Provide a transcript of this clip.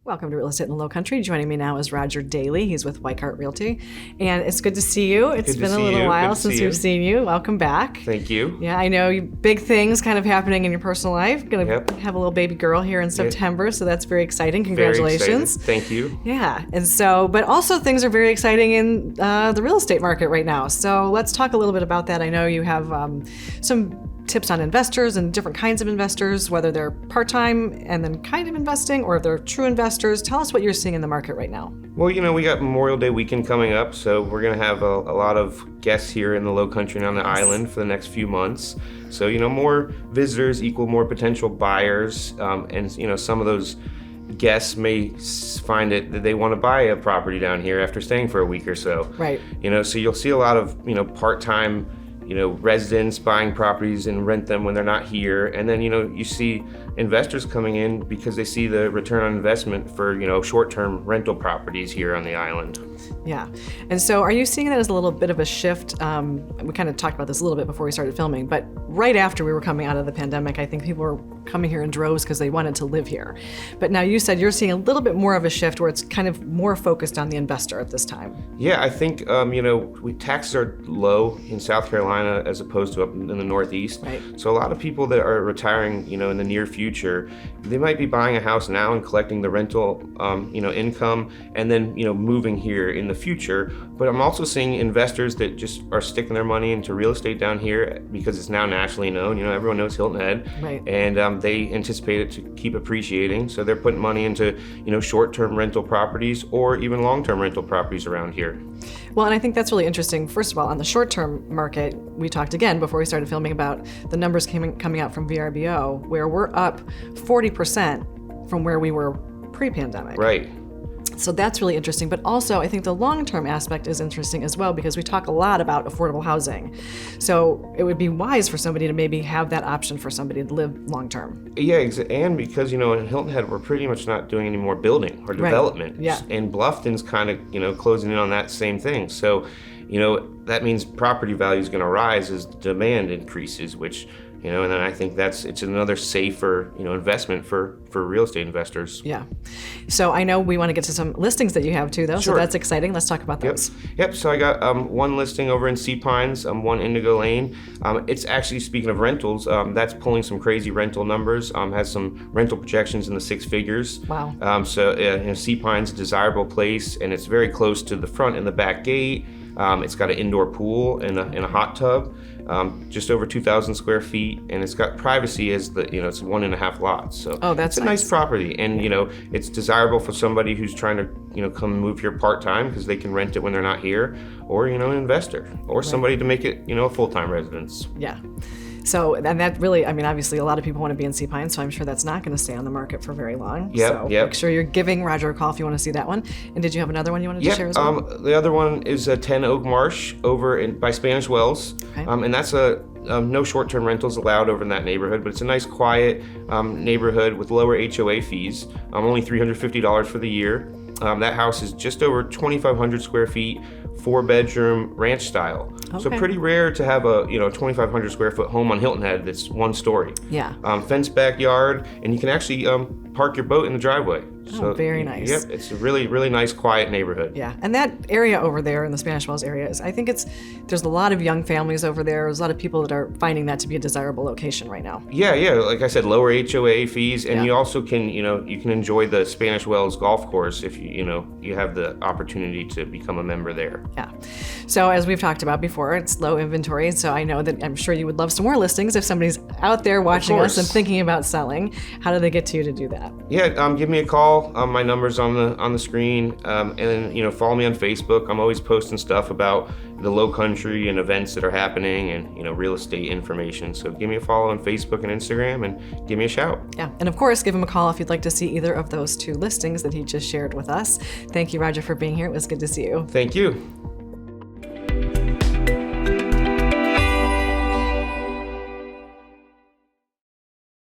Welcome to Real Estate in the Lowcountry. Joining me now is RogerDaly. He's with Weichert Realty. And it's good to see you. It's been a little while since we've seen you. Welcome back. Thank you. Yeah, I know big things kind of happening in your personal life. Going to have a little baby girl here in September, so that's very exciting. Congratulations. Very excited. Thank you. Yeah, and so, but also things are very exciting in the real estate market right now. So let's talk a little bit about that. I know you have some tips on investors and different kinds of investors, whether they're part-time and then kind of investing or if they're true investors. Tell us what you're seeing in the market right now. Well, we got Memorial Day weekend coming up, so we're going to have a lot of guests here in the Lowcountry and on the island for the next few months. So, more visitors equal more potential buyers, and some of those guests may find it that they want to buy a property down here after staying for a week or so. Right. So you'll see a lot of, part-time residents buying properties and rent them when they're not here. And then, you see investors coming in because they see the return on investment for, short-term rental properties here on the island. Yeah. And so are you seeing that as a little bit of a shift? We kind of talked about this a little bit before we started filming, but right after we were coming out of the pandemic, I think people were coming here in droves because they wanted to live here. But now you said you're seeing a little bit more of a shift where it's kind of more focused on the investor at this time. Yeah, I think, taxes are low in South Carolina as opposed to up in the Northeast. Right. So a lot of people that are retiring, in the near future, they might be buying a house now and collecting the rental, income and then, moving here in the future. But I'm also seeing investors that just are sticking their money into real estate down here because it's now nationally known. Everyone knows Hilton Head. Right. And they anticipate it to keep appreciating. So they're putting money into, short-term rental properties or even long-term rental properties around here. Well, and I think that's really interesting. First of all, on the short-term market, we talked again before we started filming about the numbers coming out from VRBO, where we're up 40% from where we were pre-pandemic. Right. So that's really interesting. But also, I think the long-term aspect is interesting as well because we talk a lot about affordable housing. So it would be wise for somebody to maybe have that option for somebody to live long-term. Yeah, and because, in Hilton Head, we're pretty much not doing any more building or development. Right. Yeah. And Bluffton's kind of, closing in on that same thing. So, that means property value is going to rise as demand increases, which, and then I think it's another safer, investment for real estate investors. Yeah. So I know we want to get to some listings that you have too, though. Sure. So that's exciting. Let's talk about those. Yep. So I got one listing over in Sea Pines, one Indigo Lane. It's actually, speaking of rentals, that's pulling some crazy rental numbers. Has some rental projections in the six figures. Wow. Sea Pines is a desirable place, and it's very close to the front and the back gate. It's got an indoor pool and a hot tub, just over 2,000 square feet, and it's got privacy as it's 1.5 lots. So that's it's a nice property, and it's desirable for somebody who's trying to come move here part time because they can rent it when they're not here, or an investor, or somebody to make it a full-time residence. Yeah. So, and that really, obviously a lot of people want to be in Sea Pines, so I'm sure that's not going to stay on the market for very long. Yep. Make sure you're giving Roger a call if you want to see that one. And did you have another one you wanted to share as well? The other one is 10 Oak Marsh over by Spanish Wells. Okay. And that's no short-term rentals allowed over in that neighborhood, but it's a nice, quiet neighborhood with lower HOA fees, only $350 for the year. That house is just over 2,500 square feet, 4-bedroom ranch style. Okay. So pretty rare to have a 2,500 square foot home on Hilton Head that's one story. Yeah. Fenced backyard, and you can actually park your boat in the driveway. Oh, very nice. Yep, it's a really, really nice, quiet neighborhood. Yeah, and that area over there in the Spanish Wells area I think there's a lot of young families over there. There's a lot of people that are finding that to be a desirable location right now. Yeah, like I said, lower HOA fees, and you also can, you can enjoy the Spanish Wells golf course if you have the opportunity to become a member there. Yeah. So as we've talked about before, it's low inventory, so I'm sure you would love some more listings if somebody's out there watching us and thinking about selling. How do they get to you to do that? Yeah, give me a call. My number's on the screen, and then follow me on Facebook. I'm always posting stuff about the Lowcountry and events that are happening, and real estate information. So give me a follow on Facebook and Instagram, and give me a shout. Yeah, and of course, give him a call if you'd like to see either of those two listings that he just shared with us. Thank you, Roger, for being here. It was good to see you. Thank you.